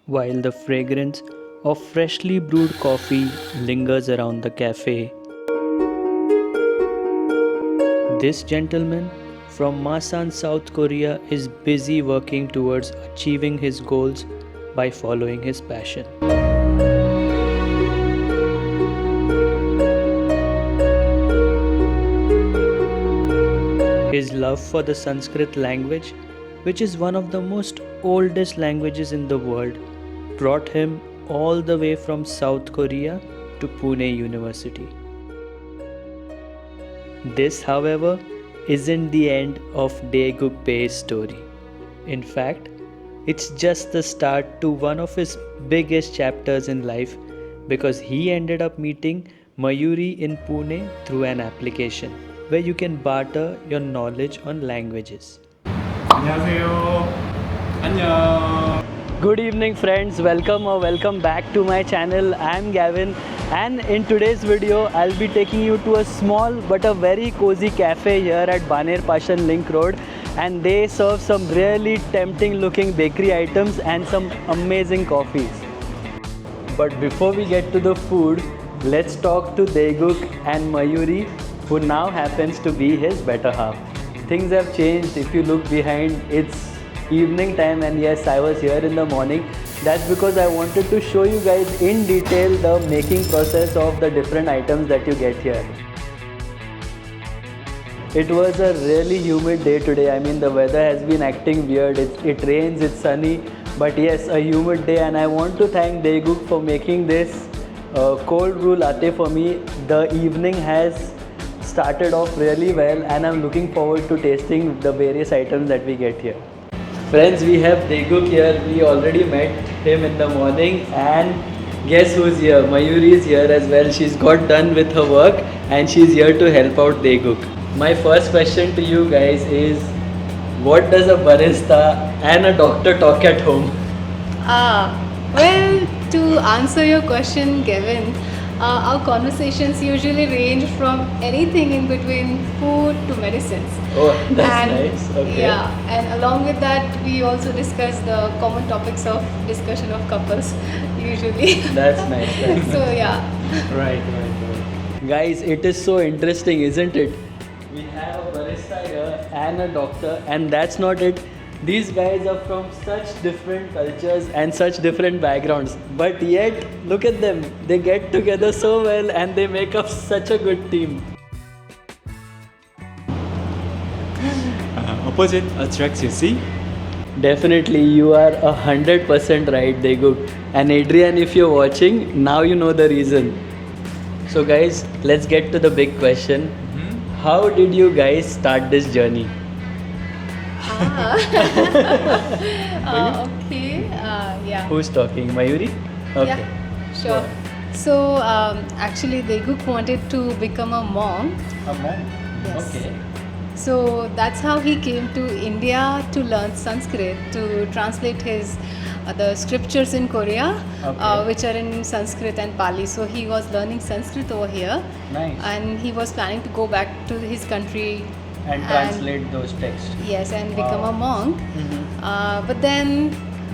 while the fragrance of freshly brewed coffee lingers around the cafe. This gentleman from Masan, South Korea is busy working towards achieving his goals by following his passion. His love for the Sanskrit language, which is one of the most oldest languages in the world, brought him all the way from South Korea to Pune University. This, however, isn't the end of Daeguk Pei's story. In fact, it's just the start to one of his biggest chapters in life because he ended up meeting Mayuri in Pune through an application where you can barter your knowledge on languages. 안녕하세요. 안녕. Good evening friends, welcome back to my channel. I am Gavin and in today's video I'll be taking you to a small but a very cozy cafe here at Baner Pashan Link Road, and they serve some really tempting looking bakery items and some amazing coffees. But before we get to the food, let's talk to Daeguk and Mayuri, who now happens to be his better half. Things have changed. If you look behind, it's evening time, and yes, I was here in the morning. That's because I wanted to show you guys in detail the making process of the different items that you get here. It was a really humid day today. I mean, the weather has been acting weird. It rains, it's sunny, but yes, a humid day. And I want to thank Daeguk for making this cold brew latte for me. The evening has started off really well, and I'm looking forward to tasting the various items that we get here. Friends, we have Daeguk here. We already met him in the morning, and guess who's here? Mayuri is here as well. She's got done with her work and she's here to help out Daeguk. My first question to you guys is, what does a barista and a doctor talk at home? Well, to answer your question, Kevin, our conversations usually range from anything in between food to medicines. Oh, that's And nice. Okay. Yeah, and along with that, we also discuss the common topics of discussion of couples, usually. That's nice. That's So yeah. Right. Guys, it is so interesting, isn't it? We have a barista here and a doctor, and that's not it. These guys are from such different cultures and such different backgrounds, but yet, look at them. They get together so well and they make up such a good team. Opposite attracts, you see? Definitely, you are 100% right, Daeguk. And Adrian, if you're watching, now you know the reason. So guys, let's get to the big question. How did you guys start this journey? Okay. Yeah. Who's talking? Mayuri? Okay. Yeah. Sure. So actually, Daeguk wanted to become a monk. A monk? Yes. Okay. So that's how he came to India to learn Sanskrit, to translate his the scriptures in Korea, Okay. which are in Sanskrit and Pali. So he was learning Sanskrit over here, Nice. and he was planning to go back to his country And translate those texts. Yes, and become Wow. a monk. Mhm. But then,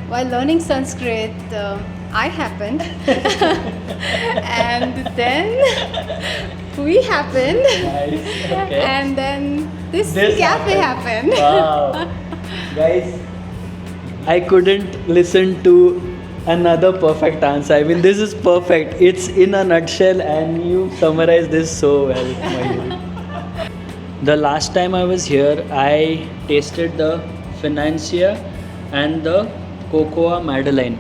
while learning Sanskrit, I happened, and then we happened, Nice. Okay. and then this This cafe happened. Wow. Guys, I couldn't listen to another perfect answer. I mean, this is perfect. It's in a nutshell, and you summarize this so well, Mayuri. The last time I was here, I tasted the Financia and the Cocoa Madeleine.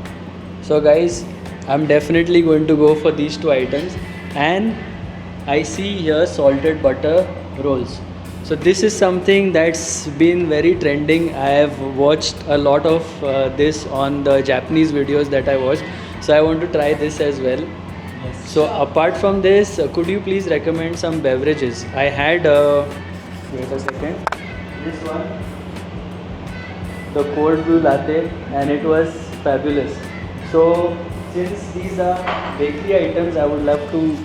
So guys, I'm definitely going to go for these two items. And I see here salted butter rolls. So this is something that's been very trending. I have watched a lot of this on the Japanese videos that I watched. So I want to try this as well. Yes. So apart from this, could you please recommend some beverages? I had, wait a second, this one, the cold brew latte, and it was fabulous. So since these are bakery items, I would love to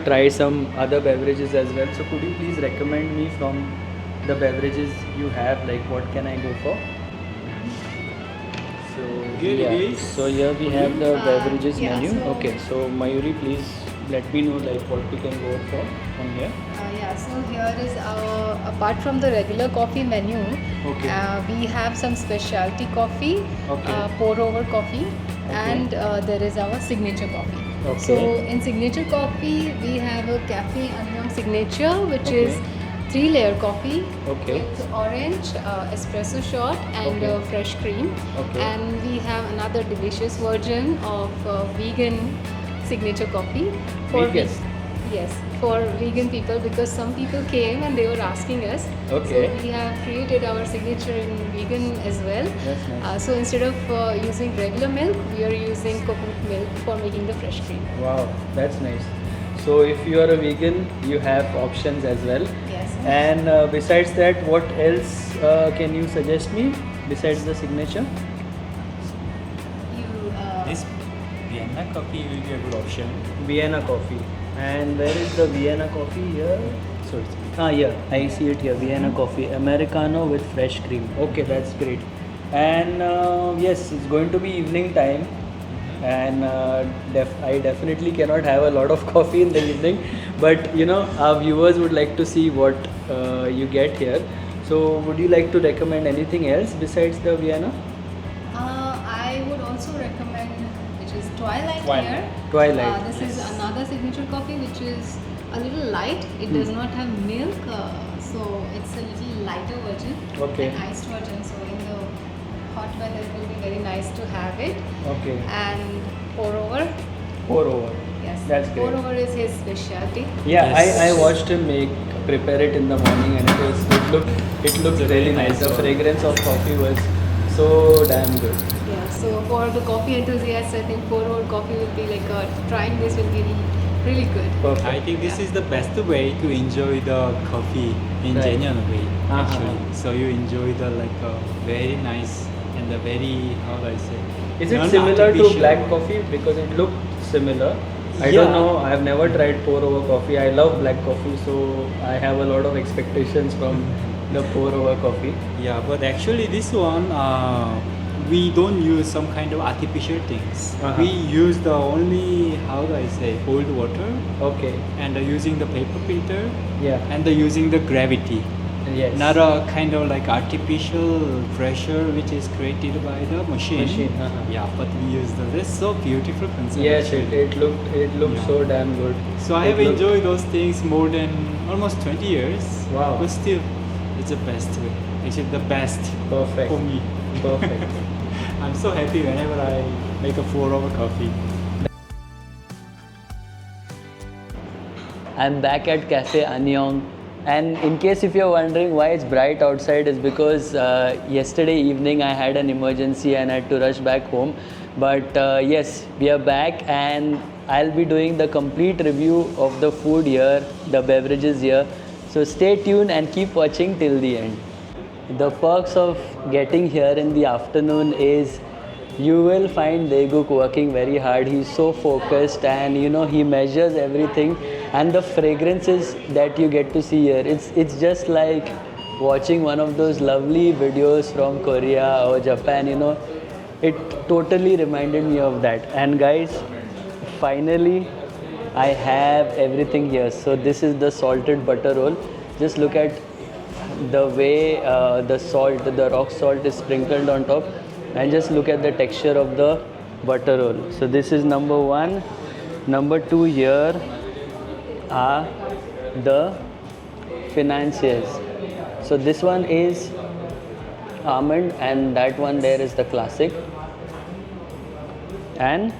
try some other beverages as well. So could you please recommend me from the beverages you have, like what can I go for? So here it is. So here we have the beverages yeah, menu. so- Okay, so Mayuri, please let me know like what we can go for from here. Yeah, so here is our, apart from the regular coffee menu, Okay. we have some specialty coffee, Okay. pour over coffee, and there is our signature coffee. Okay. So in signature coffee, we have a Cafe Anyang signature, which Okay. is 3-layer coffee Okay. with orange, espresso shot, and Okay. fresh cream. Okay. And we have another delicious version of vegan signature coffee Vegan? Yes, for vegan people, because some people came and they were asking us. Okay. So we have created our signature in vegan as well. That's nice. So instead of using regular milk, we are using coconut milk for making the fresh cream. Wow, that's nice. So if you are a vegan, you have options as well. Yes. And besides that, what else can you suggest me besides the signature? You, This Vienna coffee will be a good option. Vienna coffee. And where is the Vienna coffee here? So it's Yeah, I see it here. Vienna coffee, Americano with fresh cream. Okay, that's great. And yes, it's going to be evening time, and I definitely cannot have a lot of coffee in the evening. But you know, our viewers would like to see what you get here. So, would you like to recommend anything else besides the Vienna? I would also recommend, which is Twilight, Twilight. here. Twilight. This is another signature coffee which is a little light. It does not have milk, so it's a little lighter version. Okay. An iced version. So in the hot weather, it will be very nice to have it. Okay. And pour over. Pour over. Yes. That's Pour great. over is his specialty. Yeah, Yes. I watched him prepare it in the morning, and it looked It's a really very nice. nice The one. fragrance of coffee was so damn good. Yeah. So for the coffee enthusiasts, I think pour over coffee will be like trying this will be really good. Perfect. I think this is the best way to enjoy the coffee in Right. genuine way, Uh-huh. actually. So you enjoy the very nice and the very, how do I say? Is it similar to non-artificial. black coffee? Because it looked similar. I Yeah. don't know. I have never tried pour over coffee. I love black coffee, so I have a lot of expectations from the pour over coffee. Yeah, but actually this one, we don't use some kind of artificial things. Uh-huh. We use the only, how do I say, cold water, Okay. and using the paper filter, Yeah. and using the gravity. Yes. Not a kind of like artificial pressure which is created by the machine. Uh-huh. Yeah, but we use this so beautiful concept. Yes, actually. it looked Yeah. so damn good. So I It have looked- enjoyed those things more than almost 20 years. Wow. But still, it's the best way. Actually, the best Perfect. for me. Perfect. I'm so happy whenever I make a 4-hour coffee. I'm back at Cafe Anyong, and in case if you're wondering why it's bright outside, is because yesterday evening I had an emergency and I had to rush back home. But yes, we are back, and I'll be doing the complete review of the food here, the beverages here. So stay tuned and keep watching till the end. The perks of getting here in the afternoon is you will find Deguk working very hard. He's so focused, and you know, he measures everything, and the fragrances that you get to see here, it's just like watching one of those lovely videos from Korea or Japan, you know. It totally reminded me of that. And guys, finally I have everything here. So this is the salted butter roll. Just look at the way the salt, the rock salt is sprinkled on top, and just look at the texture of the butter roll. So this is number one. Number two, here are the financiers. So this one is almond, and that one there is the classic. And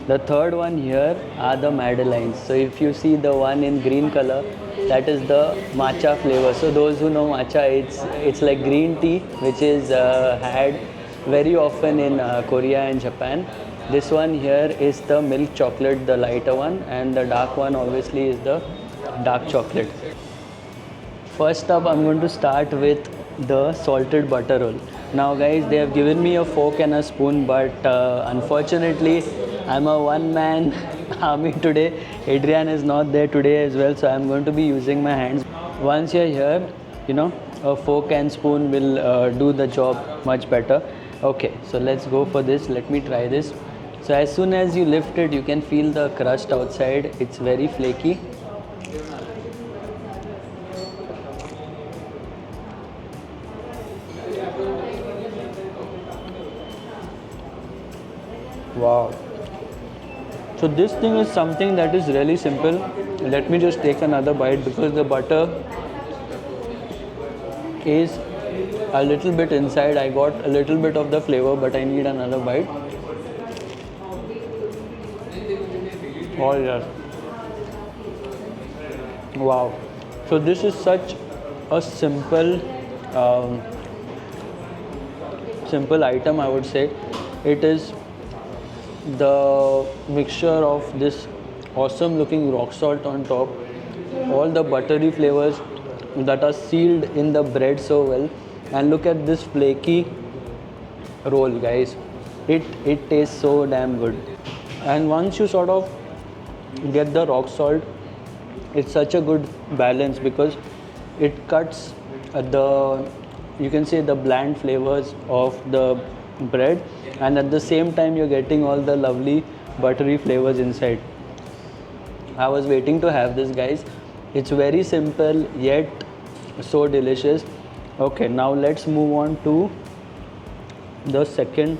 the third one here are the Madeleines. So if you see the one in green color, that is the matcha flavor. So those who know matcha, it's like green tea, which is had very often in Korea and Japan. This one here is the milk chocolate, the lighter one, and the dark one obviously is the dark chocolate. First up, I'm going to start with the salted butter roll. Now guys, they have given me a fork and a spoon, but unfortunately I'm a one-man army today. Adrian is not there today as well, so I'm going to be using my hands. Once you're here, you know, a fork and spoon will do the job much better. Okay, so let's go for this. Let me try this. So as soon as you lift it, you can feel the crust outside. It's very flaky. Wow. So this thing is something that is really simple. Let me just take another bite because the butter is a little bit inside. I got a little bit of the flavor, but I need another bite. Oh yes. Wow. So this is such a um, simple item, I would say. It is the mixture of this awesome looking rock salt on top, all the buttery flavors that are sealed in the bread so well, and look at this flaky roll, guys. It tastes so damn good. And once you sort of get the rock salt, it's such a good balance because it cuts the, you can say, the bland flavors of the bread, and at the same time you're getting all the lovely buttery flavors inside. I was waiting to have this, guys. It's very simple yet so delicious. Okay, now let's move on to the second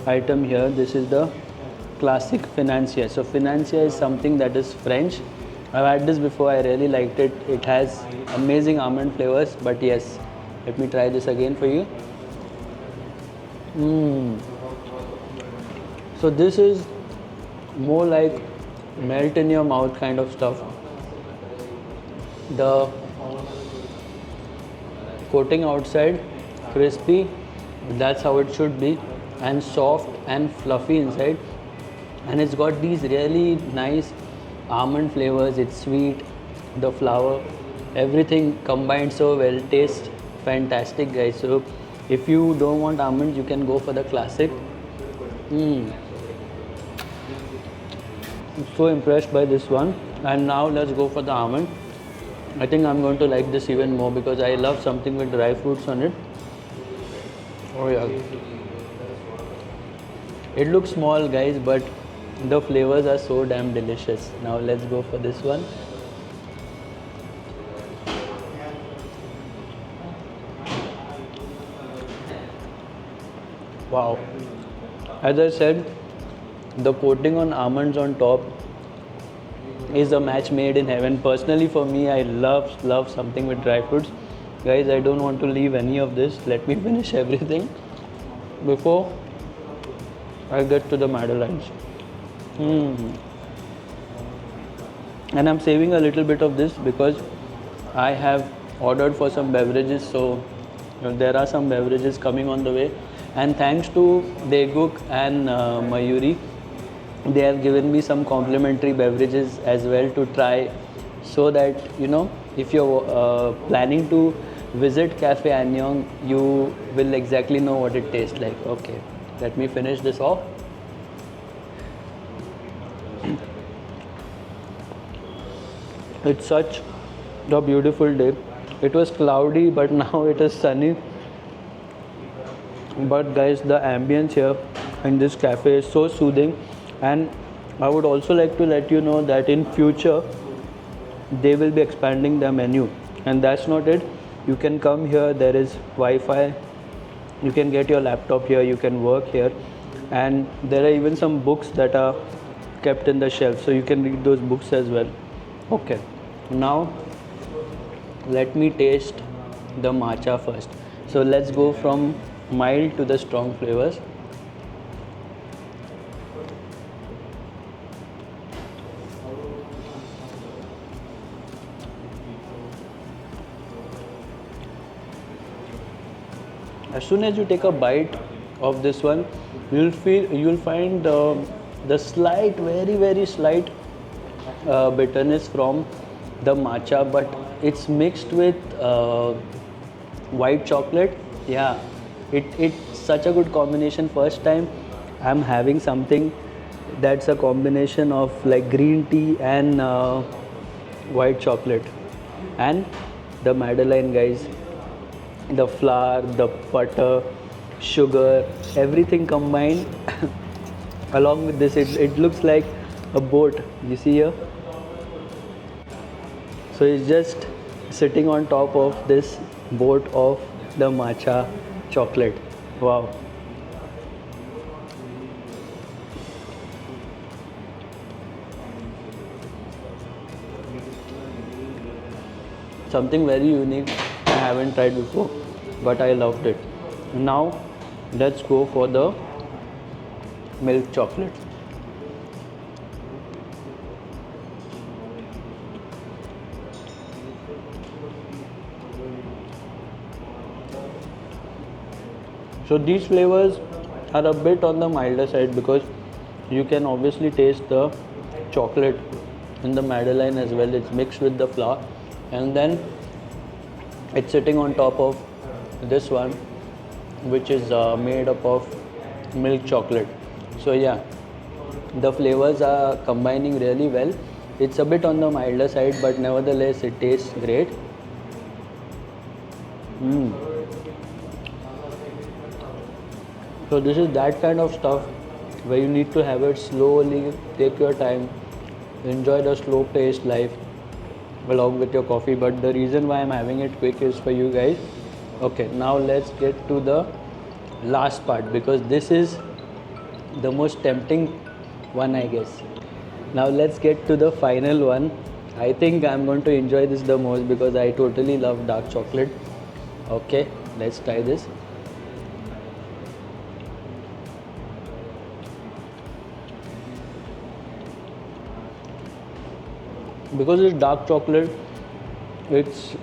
item here. This is the classic financier. So financier is something that is French. I've had this before. I really liked it. It has amazing almond flavors. But yes, let me try this again for you. So this is more like melt in your mouth kind of stuff. The coating outside crispy, that's how it should be, and soft and fluffy inside, and it's got these really nice almond flavors. It's sweet, the flour, everything combined so well. Tastes fantastic, guys. So if you don't want almonds, you can go for the classic. I'm so impressed by this one. And now let's go for the almond. I think I'm going to like this even more because I love something with dry fruits on it. Oh yeah. It looks small, guys, but the flavors are so damn delicious. Now let's go for this one. Wow. As I said, the coating on almonds on top is a match made in heaven. Personally, for me, I love something with dry fruits. Guys, I don't want to leave any of this. Let me finish everything before I get to the madeleines. And I'm saving a little bit of this because I have ordered for some beverages, so there are some beverages coming on the way. And thanks to Deguk and Mayuri, they have given me some complimentary beverages as well to try, so that if you're planning to visit Cafe Anyong, you will exactly know what it tastes like. Okay, let me finish this off. It's such a beautiful day. It was cloudy, but now it is sunny. But guys, the ambience here in this cafe is so soothing, and I would also like to let you know that in future they will be expanding their menu. And that's not it. You can come here, there is Wi-Fi, you can get your laptop here, you can work here, and there are even some books that are kept in the shelf, so you can read those books as well. Okay, now let me taste the matcha first. So let's go from mild to the strong flavors. As soon as you take a bite of this one, you'll find the slight, very slight bitterness from the matcha, but it's mixed with white chocolate. Yeah, it's such a good combination. First time I'm having something that's a combination of like green tea and white chocolate. And the madeleine, guys, the flour, the butter, sugar, everything combined. Along with this, it looks like a boat. You see here? So it's just sitting on top of this boat of the matcha chocolate. Wow. Something very unique I haven't tried before, but I loved it. Now let's go for the milk chocolate. So these flavors are a bit on the milder side because you can obviously taste the chocolate in the Madeline as well. It's mixed with the flour, and then it's sitting on top of this one, which is made up of milk chocolate. So yeah, the flavors are combining really well. It's a bit on the milder side, but nevertheless it tastes great. So this is that kind of stuff where you need to have it slowly, take your time, enjoy the slow paced life along with your coffee. But the reason why I'm having it quick is for you guys. Okay, now let's get to the last part because this is the most tempting one, I guess. Now let's get to the final one. I think I'm going to enjoy this the most because I totally love dark chocolate. Okay, let's try this. Because it's dark chocolate, it's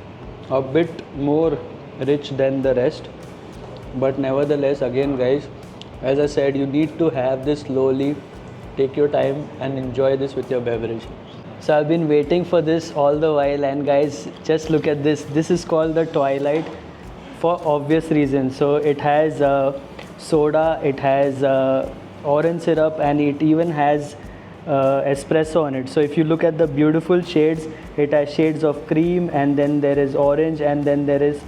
a bit more rich than the rest, but nevertheless, again guys, as I said, you need to have this slowly, take your time and enjoy this with your beverage. So I've been waiting for this all the while, and guys, just look at this. This is called the Twilight for obvious reasons. So it has soda, it has orange syrup, and it even has espresso on it. So if you look at the beautiful shades, it has shades of cream, and then there is orange, and then there is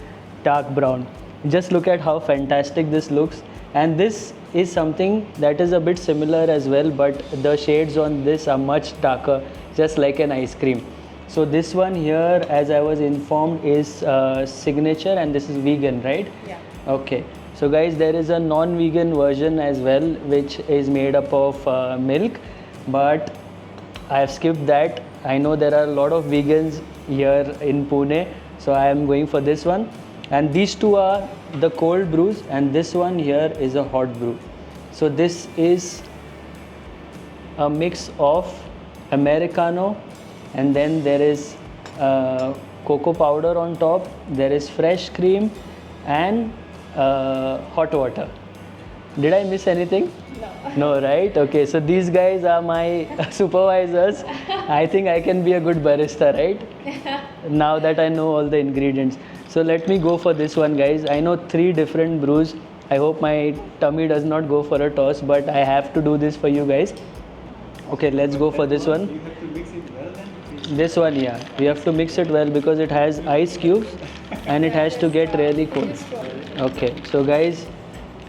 dark brown. Just look at how fantastic this looks. And this is something that is a bit similar as well, but the shades on this are much darker, just like an ice cream. So this one here, as I was informed, is signature, and this is vegan, right? Yeah. Okay. So guys, there is a non-vegan version as well, which is made up of milk, but I have skipped that. I know there are a lot of vegans here in Pune, so I am going for this one. And these two are the cold brews, and this one here is a hot brew. So this is a mix of Americano, and then there is cocoa powder on top, there is fresh cream, and hot water. Did I miss anything? No, right? Okay, so these guys are my supervisors. I think I can be a good barista, right? Now that I know all the ingredients. So let me go for this one, guys. I know 3 different brews. I hope my tummy does not go for a toss, but I have to do this for you guys. Okay, let's go for this one. You have to mix it well then? This one, yeah. We have to mix it well because it has ice cubes and it has to get really cold. Okay, so guys,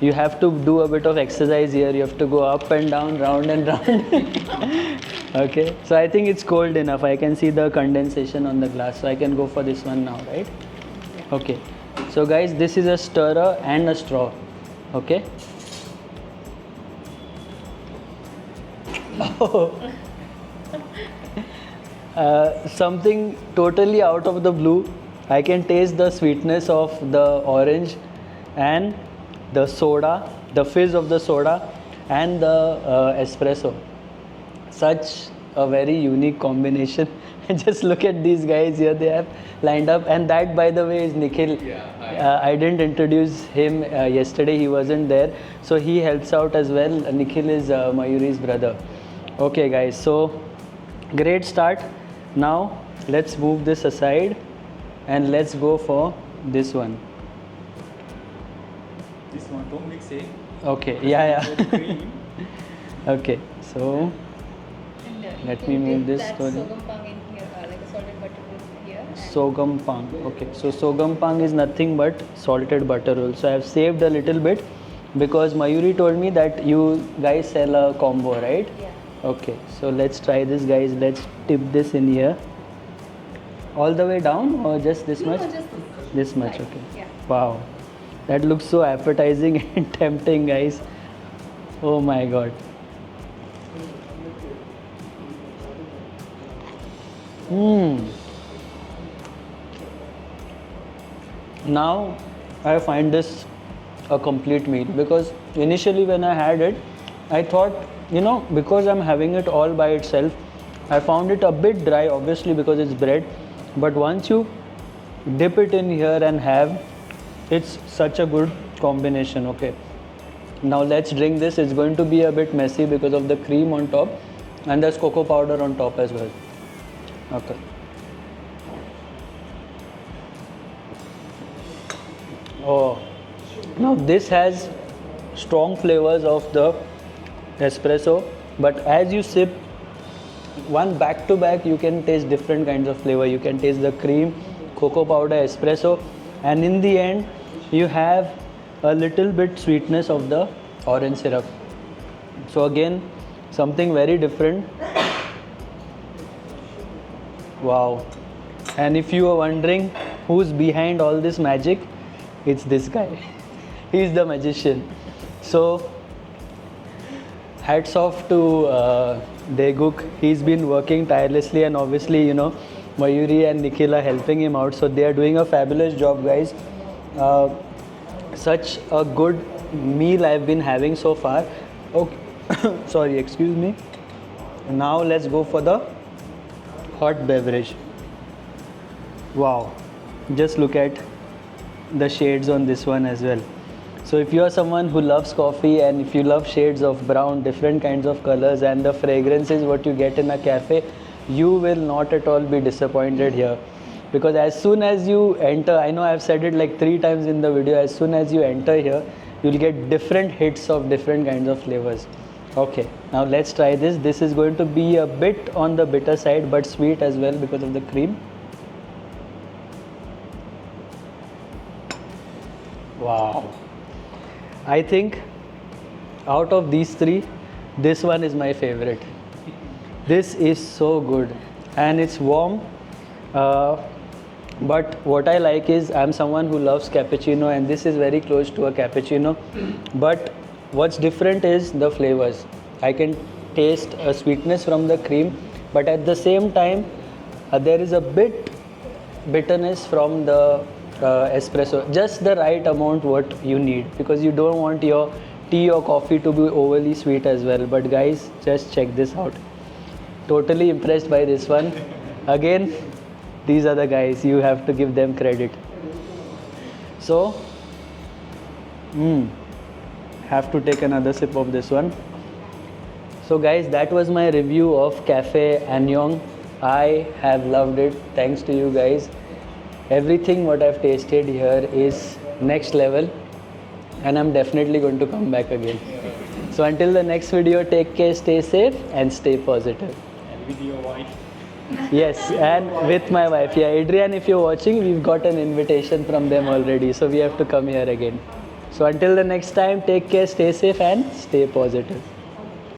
you have to do a bit of exercise here. You have to go up and down, round and round. Okay, so I think it's cold enough. I can see the condensation on the glass, so I can go for this one now, right? Okay, so guys, this is a stirrer and a straw. Okay. Something totally out of the blue. I can taste the sweetness of the orange and the soda, the fizz of the soda, and the espresso. Such a very unique combination. Just look at these guys here, they have lined up. And that, by the way, is Nikhil. I didn't introduce him yesterday, he wasn't there. So he helps out as well. Nikhil is Mayuri's brother. Okay guys, so great start. Now let's move this aside and let's go for this one. This one, don't mix it. Okay, yeah. Cream. Okay, so let me move this slowly. Sogam pang in here, like a salted butter roll here. Sogam pang. Okay, so sogam pang is nothing but salted butter roll. So I have saved a little bit because Mayuri told me that you guys sell a combo, right? Yeah. Okay, so let's try this, guys. Let's dip this in here. All the way down or just this much? No, just This much, Right. okay. Yeah. Wow, that looks so appetizing and tempting, guys. Oh my god. Now I find this a complete meal, because initially when I had it, I thought, because I'm having it all by itself, I found it a bit dry, obviously, because it's bread. But once you dip it in here and have, it's such a good combination. Okay, now let's drink this. It's going to be a bit messy because of the cream on top, and there's cocoa powder on top as well. Okay. Oh, now this has strong flavors of the espresso, but as you sip one back to back, you can taste different kinds of flavor. You can taste the cream, cocoa powder, espresso, and in the end you have a little bit sweetness of the orange syrup. So again, something very different. Wow. And if you are wondering who's behind all this magic, it's this guy. He's the magician. So hats off to Deguk. He's been working tirelessly, and obviously, Mayuri and Nikhil are helping him out. So they are doing a fabulous job, guys. Such a good meal I've been having so far. Okay, sorry, excuse me. Now let's go for the hot beverage. Wow, just look at the shades on this one as well. So if you are someone who loves coffee, and if you love shades of brown, different kinds of colors, and the fragrance is what you get in a cafe, you will not at all be disappointed here. Because as soon as you enter, I know I've said it like 3 times in the video, as soon as you enter here, you'll get different hits of different kinds of flavors. Okay, now let's try this. This is going to be a bit on the bitter side, but sweet as well because of the cream. Wow. I think out of these 3, this one is my favorite. This is so good, and it's warm. But what I like is, I'm someone who loves cappuccino, and this is very close to a cappuccino. But what's different is the flavors. I can taste a sweetness from the cream, but at the same time, there is a bit bitterness from the espresso. Just the right amount what you need, because you don't want your tea or coffee to be overly sweet as well. But guys, just check this out. Totally impressed by this one. Again, these are the guys, you have to give them credit. So have to take another sip of this one. So guys, that was my review of Cafe Anyong. I have loved it, thanks to you guys. Everything what I've tasted here is next level, and I'm definitely going to come back again. So until the next video, take care, stay safe, and stay positive. And with your wife. Yes, and with my wife. Yeah, Adrian, if you're watching, we've got an invitation from them already, so we have to come here again. So until the next time, take care, stay safe, and stay positive.